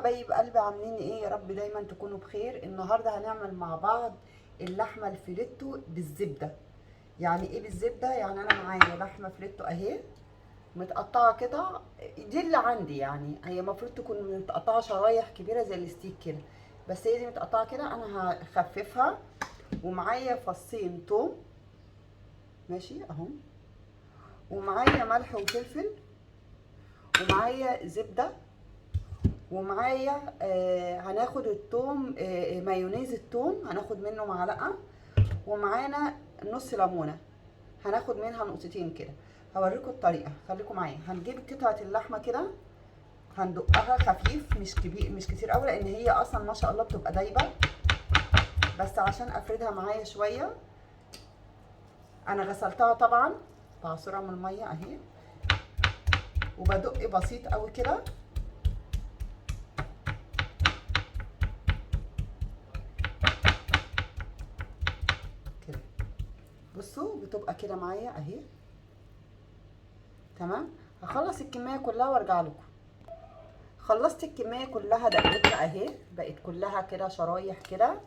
حبايب قلبي، عاملين ايه؟ يا رب دايما تكونوا بخير. النهارده هنعمل مع بعض اللحمه الفيليتو بالزبده. يعني ايه بالزبده؟ يعني انا معايا لحمه فيليتو اهي متقطعه كده. دي اللي عندي، يعني هي المفروض تكون متقطعه شرايح كبيره زي الستيك كده، بس هي دي متقطعه كده. انا هخففها. ومعايا فصين توم، ماشي اهو، ومعايا ملح وفلفل، ومعايا زبده، ومعايا هناخد التوم، مايونيز التوم هناخد منه معلقه، ومعانا نص ليمونه هناخد منها نقطتين كده. هوريكم الطريقه، خليكم معايا. هنجيب قطعه اللحمه كده، هندقها خفيف، مش كبير مش كتير قوي، لان هي اصلا ما شاء الله بتبقى دايبه، بس عشان افردها معايا شويه. انا غسلتها طبعا، بعصرها من الميه اهي، وبدق بسيط قوي كده. كده بصوا بتبقى كده معايا اهي، تمام. هخلص الكميه كلها وارجع لكم. خلصت الكميه كلها، دقتها اهي، بقت كلها كده شرايح كده.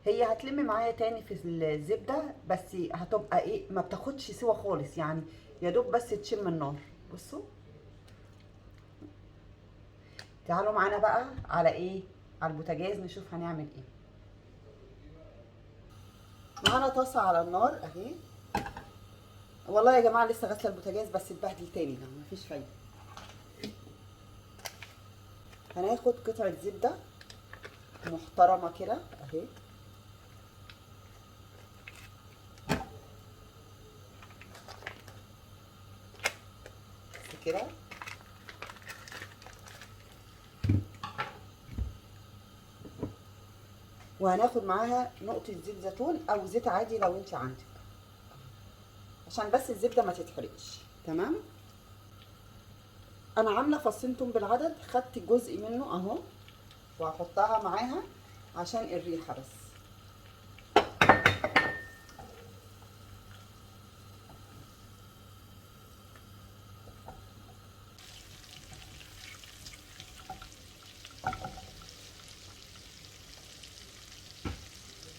هي هتلم معايا تاني في الزبده، بس هتبقى ايه، ما بتاخدش سوا خالص يعني، يا دوب بس تشم النار. بصوا، تعالوا معانا بقى على ايه، على البوتاجاز، نشوف هنعمل ايه. معانا طاسه على النار اهي. والله يا جماعه لسه غاسله البوتاجاز، بس اتبهدل تاني، ده مفيش فايده. هناخد قطعه زبده محترمه كده اهي، بس كده. وهناخد معاها نقطه زيت زيتون او زيت عادي لو انت عندك، عشان بس الزبده ما تتحرقش، تمام. انا عامله فصين توم بالعدد، خدت جزء منه اهو وهحطها معاها عشان الريحه بس.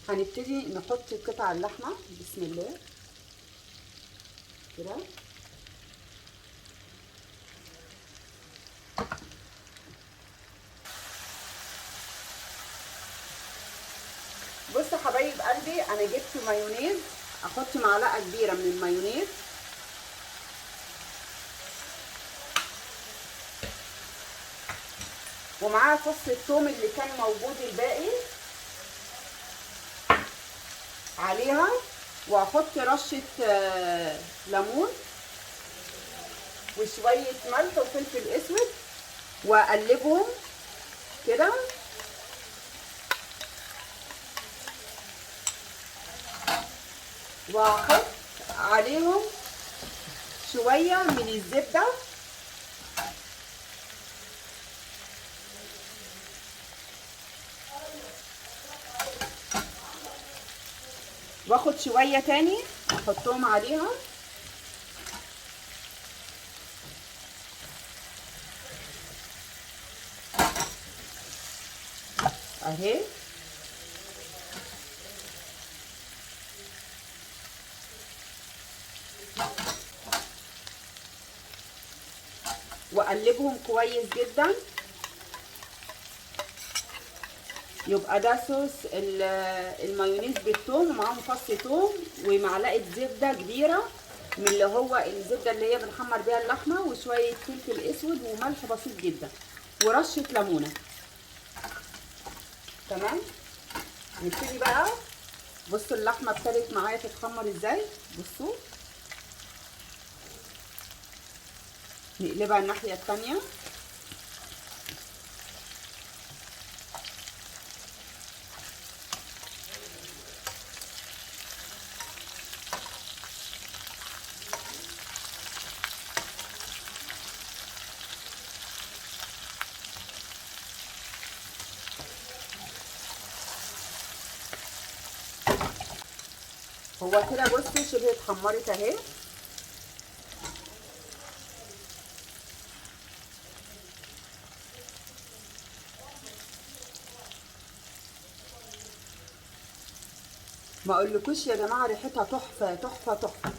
هنبتدي نحط قطع اللحمه، بسم الله كده. بصوا حبايب قلبي، انا جبت مايونيز، احط معلقه كبيره من المايونيز، ومعاها فص الثوم اللي كان موجود الباقي عليها، واحط رشه ليمون وشويه ملح وفلفل اسود، واقلبهم كده. واحط عليهم شويه من الزبده، واخد شويه تاني احطهم عليها اهي. واقلبهم كويس جدا. يبقى ده صوص المايونيز بالثوم، ومعاهم فص ثوم ومعلقه زبده كبيره من اللي هو الزبده اللي هي بنحمر بيها اللحمه، وشويه فلفل اسود وملح بسيط جدا، ورشه ليمونه، تمام. نبتدي بقى. بصوا اللحمه ابتدت معايا تتحمر ازاي، بصوا. نقلبها الناحيه الثانيه. هو كده بصوا شبه اتحمرت اهي. ما اقولكوش يا جماعه ريحتها تحفه تحفه تحفه.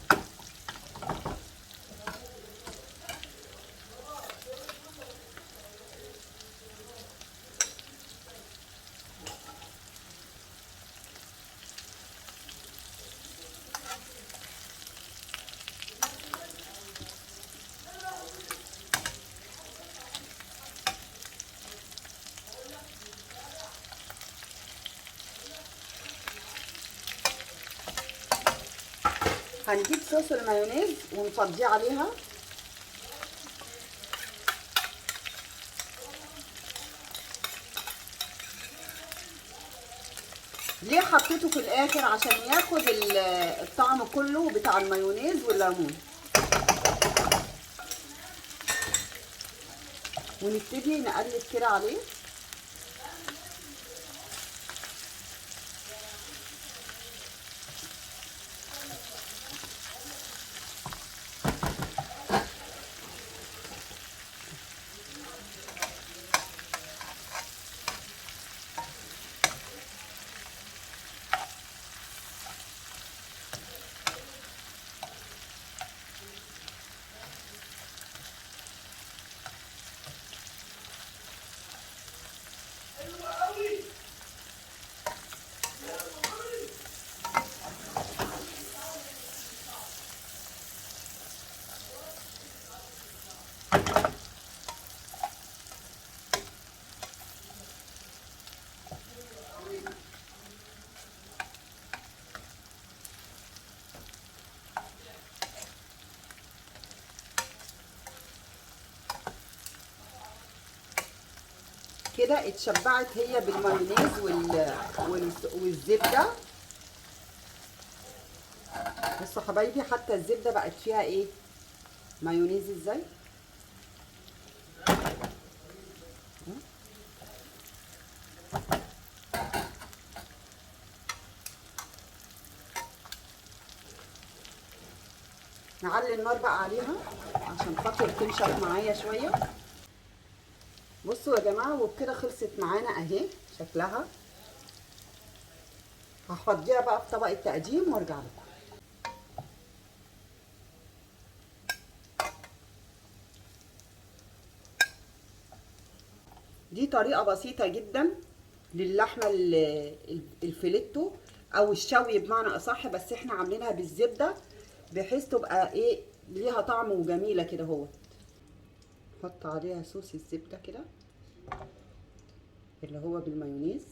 هنجيب صوص المايونيز ونفضيه عليها. ليه حطيته في الاخر؟ عشان ياخد الطعم كله بتاع المايونيز والليمون. ونبتدي نقلب كده عليه. كده اتشبعت هي بالمايونيز والزبده. بصوا حبايبي حتى الزبده بقت فيها ايه، مايونيز ازاي. نعلي النار بقى عليها عشان خاطر تنشف معايا شويه. بصوا يا جماعه وبكده خلصت معانا اهي شكلها. هفضيها بقى في طبق التقديم وارجع لكم. دي طريقه بسيطه جدا للحمه الفيليتو او الشوي بمعنى اصح، بس احنا عاملينها بالزبده بحيث تبقى ايه ليها طعم وجميله كده. اهو نحط عليها صوص الزبده كده اللي هو بالمايونيز.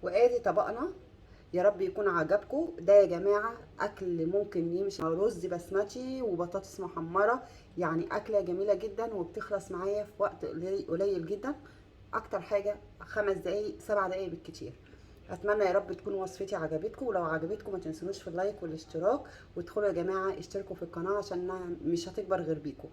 وادي طبقنا. يا رب يكون عجبكم. ده يا جماعه اكل ممكن يمشي مع رز بسمتي وبطاطس محمره، يعني اكله جميله جدا وبتخلص معايا في وقت قليل جدا، اكتر حاجه 5 دقايق 7 دقايق بالكتير. اتمنى يا رب تكون وصفتي عجبتكم، ولو عجبتكم ما تنسونوش في اللايك والاشتراك، وادخلوا يا جماعه اشتركوا في القناه عشان مش هتكبر غير بيكم.